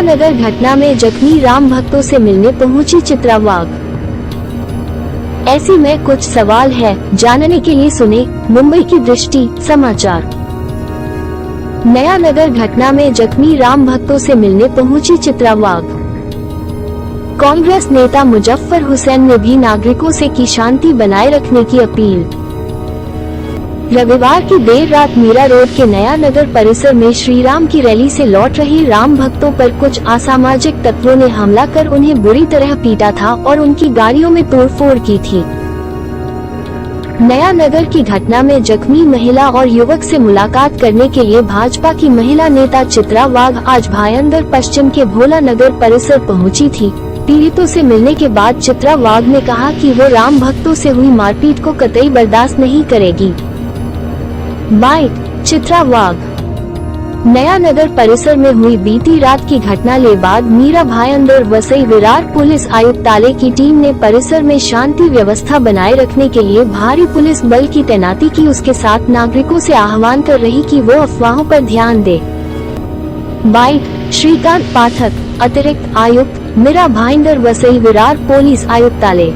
नगर घटना में जख्मी राम भक्तों से मिलने पहुंची चित्रा वाघ। ऐसे में कुछ सवाल है, जानने के लिए सुने मुंबई की दृष्टि समाचार। नया नगर घटना में जख्मी राम भक्तों से मिलने पहुंची चित्रा वाघ। कांग्रेस नेता मुजफ्फर हुसैन ने भी नागरिकों से की शांति बनाए रखने की अपील। रविवार की देर रात मीरा रोड के नया नगर परिसर में श्रीराम की रैली से लौट रहे राम भक्तों पर कुछ असामाजिक तत्वों ने हमला कर उन्हें बुरी तरह पीटा था और उनकी गाड़ियों में तोड़फोड़ की थी। नया नगर की घटना में जख्मी महिला और युवक से मुलाकात करने के लिए भाजपा की महिला नेता चित्रा वाघ आज भायंदर पश्चिम के भोला नगर परिसर पहुंची थी। पीड़ितों से मिलने के बाद चित्रा वाघ ने कहा कि वो राम भक्तों से हुई मारपीट को कतई बर्दाश्त नहीं करेगी। बाइट चित्रा वाघ। नया नगर परिसर में हुई बीती रात की घटना के बाद मीरा भायंदर वसई विरार पुलिस आयुक्तालय की टीम ने परिसर में शांति व्यवस्था बनाए रखने के लिए भारी पुलिस बल की तैनाती की। उसके साथ नागरिकों से आह्वान कर रही कि वो अफवाहों पर ध्यान दे। बाइट श्रीकांत पाठक, अतिरिक्त आयुक्त मीरा भाईंदर वसई विरार पुलिस आयुक्तालय।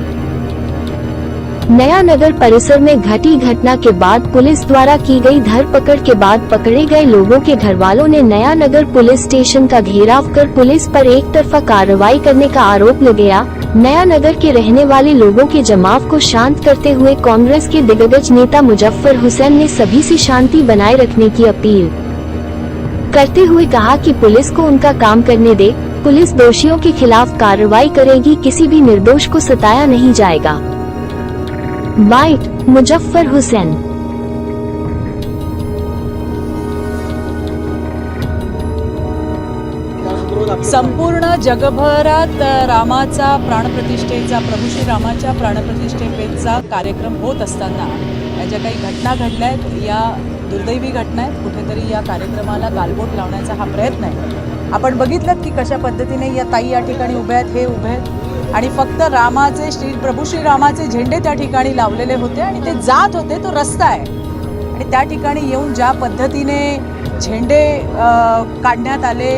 नया नगर परिसर में घटी घटना के बाद पुलिस द्वारा की गई धरपकड़ के बाद पकड़े गए लोगों के घरवालों ने नया नगर पुलिस स्टेशन का घेराव कर पुलिस पर एक तरफा कार्रवाई करने का आरोप लगाया। नया नगर के रहने वाले लोगों के जमाव को शांत करते हुए कांग्रेस के दिग्गज नेता मुजफ्फर हुसैन ने सभी से शांति बनाए रखने की अपील करते हुए कहा कि पुलिस को उनका काम करने दे। पुलिस दोषियों के खिलाफ कार्रवाई करेगी, किसी भी निर्दोष को सताया नहीं जाएगा। बाइट मुजफ्फर हुसैन। संपूर्ण जगभरात रामाचा प्राणप्रतिष्ठेचा, प्रभू श्रीरामाच्या प्राणप्रतिष्ठेचा कार्यक्रम होत असताना या ज्या काही घटना घडल्या आहेत, या दुर्दैवी घटना आहेत, कुठेतरी या कार्यक्रमाला गालबोट लावण्याचा हा प्रयत्न आहे। आपण बघितलं की कशा पद्धतीने या ताई या ठिकाणी उभ्या आहेत, हे उभे आहेत आणि फक्त रामाचे प्रभू श्रीरामाचे झेंडे त्या ठिकाणी लावलेले होते आणि ते जात होते, तो रस्ता आहे आणि त्या ठिकाणी येऊन ज्या पद्धतीने झेंडे काढण्यात आले,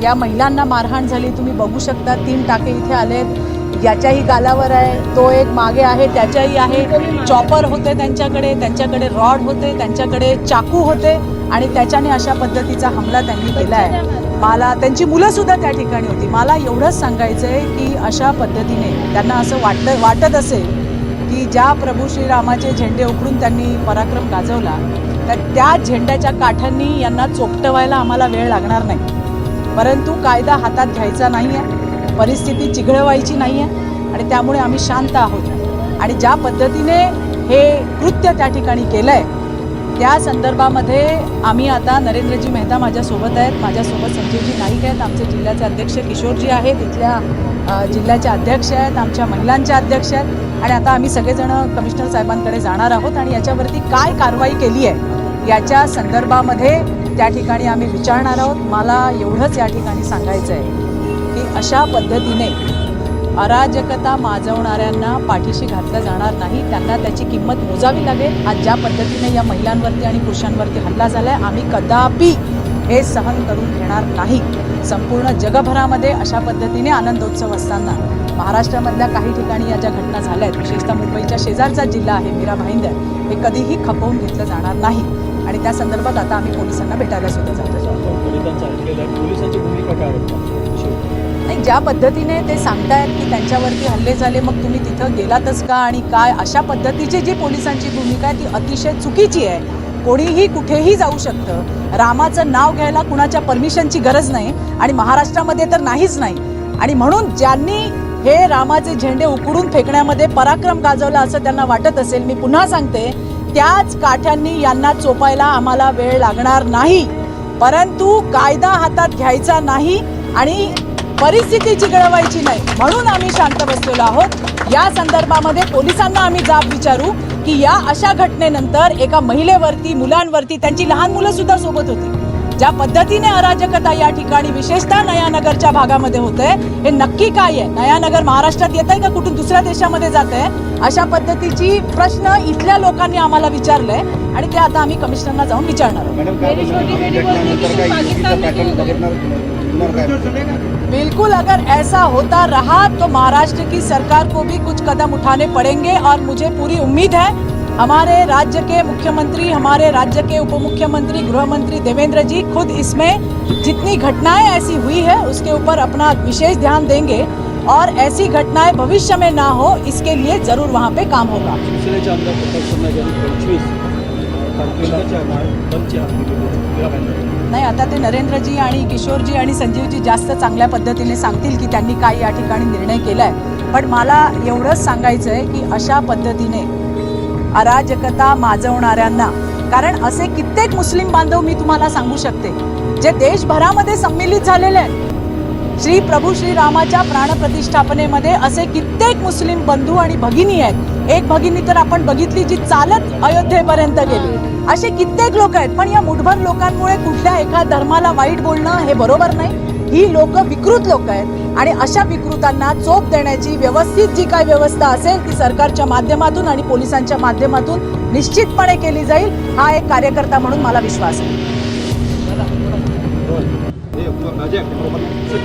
या महिलांना मारहाण झाली, तुम्ही बघू शकता। 3 टाके इथे आलेत, याच्याही गालावर आहे, तो एक मागे आहे, त्याच्याही आहे। चॉपर होते त्यांच्याकडे रॉड होते, त्यांच्याकडे चाकू होते आणि त्याच्याने अशा पद्धतीचा हमला त्यांनी केला आहे। मला त्यांची मुलं सुद्धा त्या ठिकाणी होती। मला एवढंच सांगायचं आहे की अशा पद्धतीने त्यांना असं वाटत असेल की ज्या प्रभू श्रीरामाचे झेंडे उकडून त्यांनी पराक्रम गाजवला, तर त्या झेंड्याच्या काठ्यांनी यांना चोपटवायला आम्हाला वेळ लागणार नाही, परंतु कायदा हातात घ्यायचा नाही आहे, परिस्थिती चिघळवायची नाही आहे आणि त्यामुळे आम्ही शांत आहोत। आणि ज्या पद्धतीने हे कृत्य त्या ठिकाणी केलं आहे त्या संदर्भामध्ये आम्ही आता नरेंद्रजी मेहता माझ्यासोबत आहेत, माझ्यासोबत संजीवजी नाईक आहेत, आमचे जिल्ह्याचे अध्यक्ष किशोरजी आहेत, इथल्या जिल्ह्याचे अध्यक्ष आहेत, आमच्या महिलांच्या अध्यक्ष आहेत आणि आता आम्ही सगळेजण कमिशनर साहेबांकडे जाणार आहोत आणि याच्यावरती काय कारवाई केली आहे याच्या संदर्भामध्ये त्या ठिकाणी आम्ही विचारणार आहोत। मला एवढंच या ठिकाणी सांगायचं आहे की अशा पद्धतीने अराजकता माजवणाऱ्यांना पाठीशी घातलं जाणार नाही, त्यांना त्याची किंमत मोजावी लागेल। आज ज्या पद्धतीने या महिलांवरती आणि पुरुषांवरती हल्ला झाला आहे, आम्ही कदापि हे सहन करून घेणार नाही। संपूर्ण जगभरामध्ये अशा पद्धतीने आनंदोत्सव असताना महाराष्ट्रामधल्या काही ठिकाणी या ज्या घटना झाल्या आहेत, विशेषतः मुंबईच्या शेजारचा जिल्हा आहे मीरा भाईंदर, हे कधीही खपवून घेतलं जाणार नाही आणि त्या संदर्भात आता आम्ही पोलिसांना भेटायला सुद्धा जातो। पोलिसांची भूमिका काय नाही, ज्या पद्धतीने ते सांगतायत की त्यांच्यावरती हल्ले झाले, मग तुम्ही तिथं गेलातच का आणि काय, अशा पद्धतीची जी पोलिसांची भूमिका आहे ती अतिशय चुकीची आहे। कोणीही कुठेही जाऊ शकतं, रामाचं नाव घ्यायला कुणाच्या परमिशनची गरज नाही आणि महाराष्ट्रामध्ये तर नाहीच नाही। आणि म्हणून ज्यांनी हे रामाचे झेंडे उकडून फेकण्यामध्ये पराक्रम गाजवला असं त्यांना वाटत असेल, मी पुन्हा सांगते, त्याच काठ्यांनी यांना चोपायला आम्हाला वेळ लागणार नाही, परंतु कायदा हातात घ्यायचा नाही आणि परिस्थिती चिघळवायची नाही, म्हणून आम्ही शांत बसलेलो आहोत। या संदर्भामध्ये पोलिसांना आम्ही जाब विचारू की या अशा घटनेनंतर एका महिलेवरती, मुलांवरती, त्यांची लहान मुलं सुद्धा सोबत होती, ज्या पद्धतीने अराजकता या ठिकाणी विशेषतः नयानगरच्या भागामध्ये होते, हे नक्की काय आहे? नयानगर महाराष्ट्रात येत आहे का कुठून दुसऱ्या देशामध्ये जात आहे? अशा पद्धतीची प्रश्न इथल्या लोकांनी आम्हाला विचारलंय आणि ते आता आम्ही कमिशनरना जाऊन विचारणार आहोत। बिल्कुल, अगर ऐसा होता रहा तो महाराष्ट्र की सरकार को भी कुछ कदम उठाने पड़ेंगे और मुझे पूरी उम्मीद है हमारे राज्य के मुख्यमंत्री, हमारे राज्य के उप मुख्यमंत्री, गृह मंत्री देवेंद्र जी खुद इसमें जितनी घटनाएं ऐसी हुई है उसके ऊपर अपना विशेष ध्यान देंगे और ऐसी घटनाएं भविष्य में ना हो इसके लिए जरूर वहाँ पे काम होगा. शिवसेनेचे आमदार प्रताप सरनाईक यांनी 25 नाही, आता ते नरेंद्रजी आणि किशोरजी आणि संजीवजी जास्त चांगल्या पद्धतीने सांगतील की त्यांनी काय या ठिकाणी निर्णय केलाय. पण मला एवढंच सांगायचं आहे की अशा पद्धतीने अराजकता माजवणाऱ्यांना, कारण असे कित्येक मुस्लिम बांधव मी तुम्हाला सांगू शकते जे देशभरामध्ये संमिलित झालेले आहेत. श्री प्रभू श्रीरामाच्या प्राणप्रतिष्ठापनेमध्ये असे कित्येक मुस्लिम बंधू आणि भगिनी आहेत. एक भगिनी तर आपण बघितली जी चालत अयोध्येपर्यंत गेली. असे कित्येक लोक आहेत. पण या मुठभर लोकांमुळे कुठल्या एका धर्माला वाईट बोलणं हे बरोबर नाही. ही लोक विकृत लोक आहेत आणि अशा विकृतांना चोप देण्याची व्यवस्थित जी काही व्यवस्था असेल ती सरकारच्या माध्यमातून आणि पोलिसांच्या माध्यमातून निश्चितपणे केली जाईल. हा एक कार्यकर्ता म्हणून मला विश्वास आहे.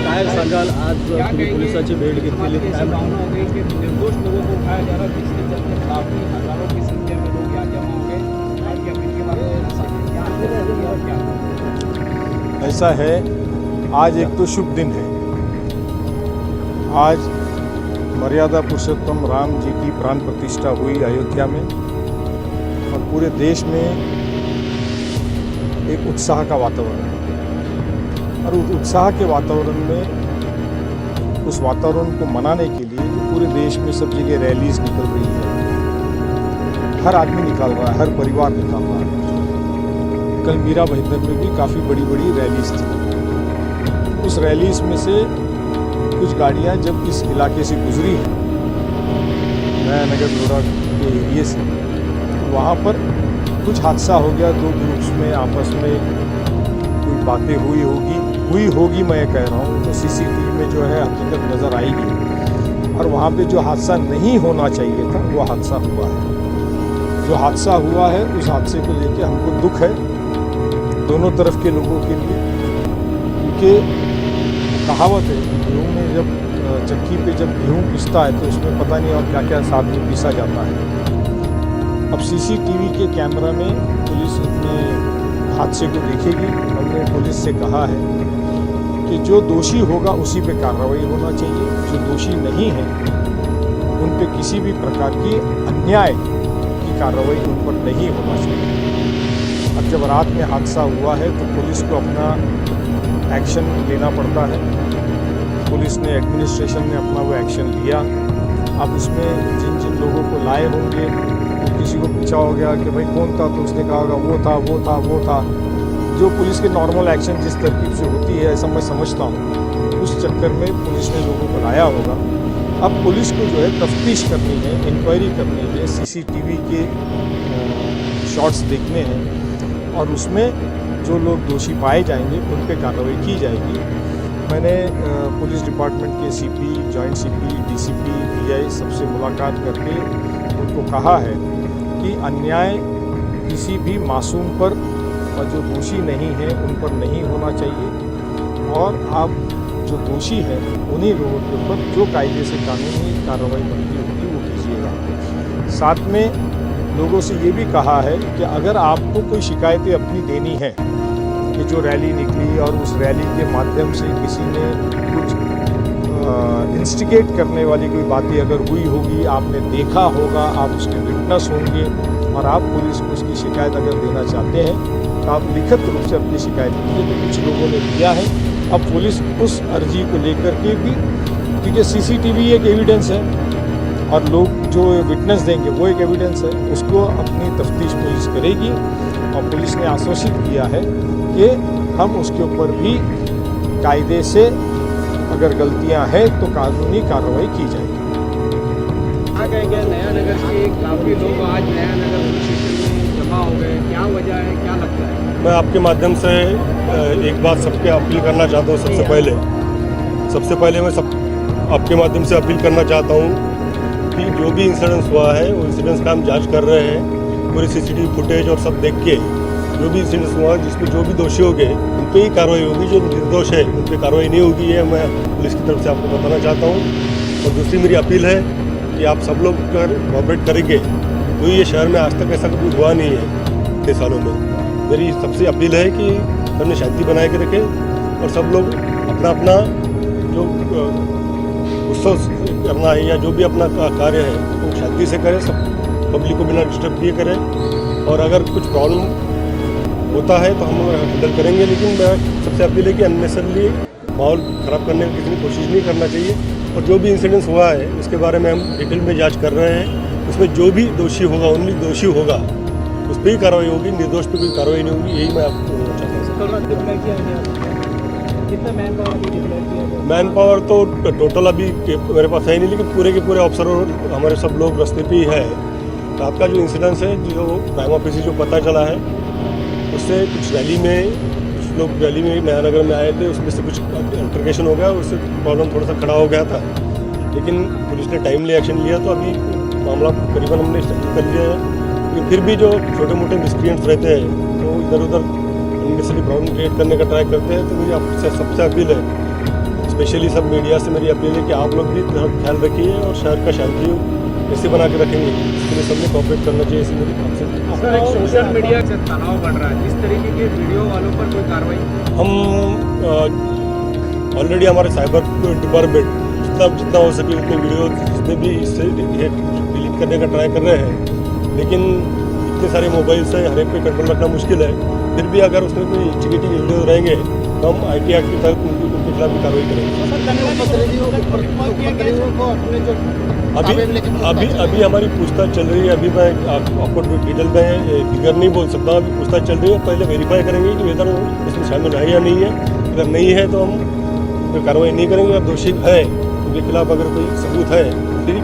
काय सांगाल, आज तुम्ही पोलिसांची भेट घेतलेली, काय निर्दोष लोगों को उठाया जा रहा है जिसके चलते काफी हजारों की संख्या में लोग यहाँ जमा हो गए. आज की अपील के बारे में ऐसा है, आज एक तो शुभ दिन है. आज मर्यादा पुरुषोत्तम राम जी की प्राण प्रतिष्ठा हुई अयोध्या में और पूरे देश में एक उत्साह का वातावरण है. और उस उत्साह के वातावरण में, उस वातावरण को मनाने के लिए पूरे देश में सब जगह रैलीज निकल रही है. हर आदमी निकाल रहा है, हर परिवार निकाल रहा है. कल मीरा भाईंदर में भी काफ़ी बड़ी बड़ी रैलीज थी. उस रैलीज में से कुछ गाड़ियां जब इस इलाके से गुजरी हैं, नया नगर लोरा के एरिए से, तो वहाँ पर कुछ हादसा हो गया. दो ग्रुप्स में आपस में कोई बातें हुई होगी मैं कह रहा हूँ. तो सीसीटीवी में जो है हकीकत नज़र आएगी. और वहाँ पे जो हादसा नहीं होना चाहिए था वो हादसा हुआ है. जो हादसा हुआ है उस हादसे को लेकर हमको दुख है दोनों तरफ के लोगों के लिए. क्योंकि कहावत है कि गेहूँ में जब चक्की पे जब गेहूँ पिसता है तो उसमें पता नहीं और क्या क्या साथ में पिसा जाता है. अब सीसीटीवी के कैमरा में पुलिस अपने हादसे को देखेगी. हमने पुलिस से कहा है कि जो दोषी होगा उसी पे कार्रवाई होना चाहिए. जो दोषी नहीं है उन पे किसी भी प्रकार की अन्याय की कार्रवाई उन पर नहीं होना चाहिए. अब जब रात में हादसा हुआ है तो पुलिस को अपना एक्शन लेना पड़ता है. पुलिस ने, एडमिनिस्ट्रेशन ने अपना वो एक्शन लिया. अब उसमें जिन जिन लोगों को लाए होंगे, तो किसी को पूछा हो गया कि भाई कौन था, तो उसने कहा होगा वो था. जो पुलिस के नॉर्मल एक्शन जिस तरकीब से होती है ऐसा मैं समझता हूँ, उस चक्कर में पुलिस ने लोगों को लाया होगा. अब पुलिस को जो है तफ्तीश करनी है, इंक्वायरी करनी है, सीसीटीवी के शॉट्स देखने हैं और उसमें जो लोग दोषी पाए जाएंगे उन पे कार्रवाई की जाएगी. मैंने पुलिस डिपार्टमेंट के CP, joint CP, DCP, pi सबसे मुलाकात करके उनको कहा है कि अन्याय किसी भी मासूम पर और जो दोषी नहीं है उन पर नहीं होना चाहिए. और आप जो दोषी हैं उन्हीं लोगों के ऊपर जो कायदे से कानूनी कार्रवाई बनती होगी वो कीजिएगा. साथ में लोगों से ये भी कहा है कि अगर आपको कोई शिकायतें अपनी देनी है कि जो रैली निकली और उस रैली के माध्यम से किसी ने कुछ इंस्टिगेट करने वाली कोई बातें अगर हुई होगी, आपने देखा होगा, आप उसके विटनेस होंगे और आप पुलिस को उसकी शिकायत अगर देना चाहते हैं तो आप लिखित रूप से अपनी शिकायत कीजिए. तो कुछ लोगों ने दिया है. अब पुलिस उस अर्जी को लेकर के भी, क्योंकि सीसीटीवी एक एविडेंस है और लोग जो विटनेस देंगे वो एक एविडेंस है, उसको अपनी तफ्तीश पुलिस करेगी. और पुलिस ने आश्वासित किया है कि हम उसके ऊपर भी कायदे से अगर गलतियां हैं तो कानूनी कार्रवाई की जाएगी. आ गए क्या नया नगर के काफ़ी लोग आज नया नगर पुलिस स्टेशन में जमा हो गए, क्या वजह है, क्या लगता है? मैं आपके माध्यम से एक बात सबके अपील करना चाहता हूँ. सबसे पहले मैं आपके माध्यम से अपील करना चाहता हूँ कि जो भी इंसिडेंस हुआ है वो इंसिडेंस का हम जांच कर रहे हैं. पूरी सीसीटीवी फुटेज और सब देख के जो भी इंसिडेंट्स हुआ जिसमें जो भी दोषी हो गए उन पर ही कार्रवाई होगी, जो निर्दोष है उन पर कार्रवाई नहीं होगी, ये मैं पुलिस की तरफ से आपको बताना चाहता हूँ। और दूसरी मेरी अपील है कि आप सब लोग अगर कोऑपरेट करेंगे तो ये शहर में आज तक ऐसा कभी हुआ नहीं है इतने सालों में। मेरी सबसे अपील है कि सबने शांति बनाए के रखें और सब लोग अपना अपना जो उत्सव करना है या जो भी अपना कार्य है वो शांति से करें, सब पब्लिक को बिना डिस्टर्ब किए करें। और अगर कुछ प्रॉब्लम होता है तो हम हैंडल करेंगे, लेकिन मैं सबसे अपील है कि अननेसेसरली माहौल ख़राब करने की किसी ने कोशिश नहीं करना चाहिए। और जो भी इंसिडेंट्स हुआ है उसके बारे में हम डिटेल में जांच कर रहे हैं, उसमें जो भी दोषी होगा ओनली दोषी होगा उस पर ही कार्रवाई होगी, निर्दोष पे कोई कार्रवाई नहीं होगी, यही मैं आपको बोलना चाहता हूँ। मैन पावर तो टोटल अभी मेरे पास है नहीं, लेकिन पूरे के पूरे ऑफिसर हमारे सब लोग रास्ते पे ही है। तो आपका जो इंसिडेंस है जो प्राइम ऑफिस जो पता चला है उससे कुछ रैली में कुछ लोग रैली में नया नगर में आए थे, उसमें से कुछ अल्टरकेशन हो गया, उससे प्रॉब्लम थोड़ा सा खड़ा हो गया था, लेकिन पुलिस ने टाइमली एक्शन लिया तो अभी मामला करीबन हमने सेटल कर लिया है। लेकिन फिर भी जो छोटे मोटे मिसक्रिएंट्स रहते हैं तो इधर उधर अननेसेसरी प्रॉब्लम क्रिएट करने का ट्राई करते हैं। तो मेरी आपसे सबसे अपील है, स्पेशली सब मीडिया से मेरी अपील है कि आप लोग भी ख्याल रखिए और शहर का शांति कैसे बना के रखेंगे इसके लिए सबने कोऑपरेट करना चाहिए। ऐसी मेरी आपसे सर, एक सोशल मीडिया से तनाव बढ़ रहा है, इस तरीके के वीडियो वालों पर कोई कार्रवाई? ऑलरेडी हमारे साइबर डिपार्टमेंट जितना हो सके उतने वीडियो जितने भी इससे डिलीट करने का ट्राई कर रहे हैं, लेकिन इतने सारे मोबाइल से हर एक पे कंट्रोल रखना मुश्किल है। फिर भी अगर उसमें कोई इंस्टिगेटिव वीडियो रहेंगे तो हम IT एक्ट के तहत उनके खिलाफ भी कार्रवाई करेंगे। अभी हमारी पूछताछ चल रही है, अभी मैं आपको डिटेल में फिगर नहीं बोल सकता, अभी पूछताछ चल रही है। पहले वेरीफाई करेंगे कि वेदर उसमें शामिल है या नहीं है, अगर नहीं है तो हम कोई कार्रवाई नहीं करेंगे। और दोषी है उनके खिलाफ अगर कोई सबूत है फिर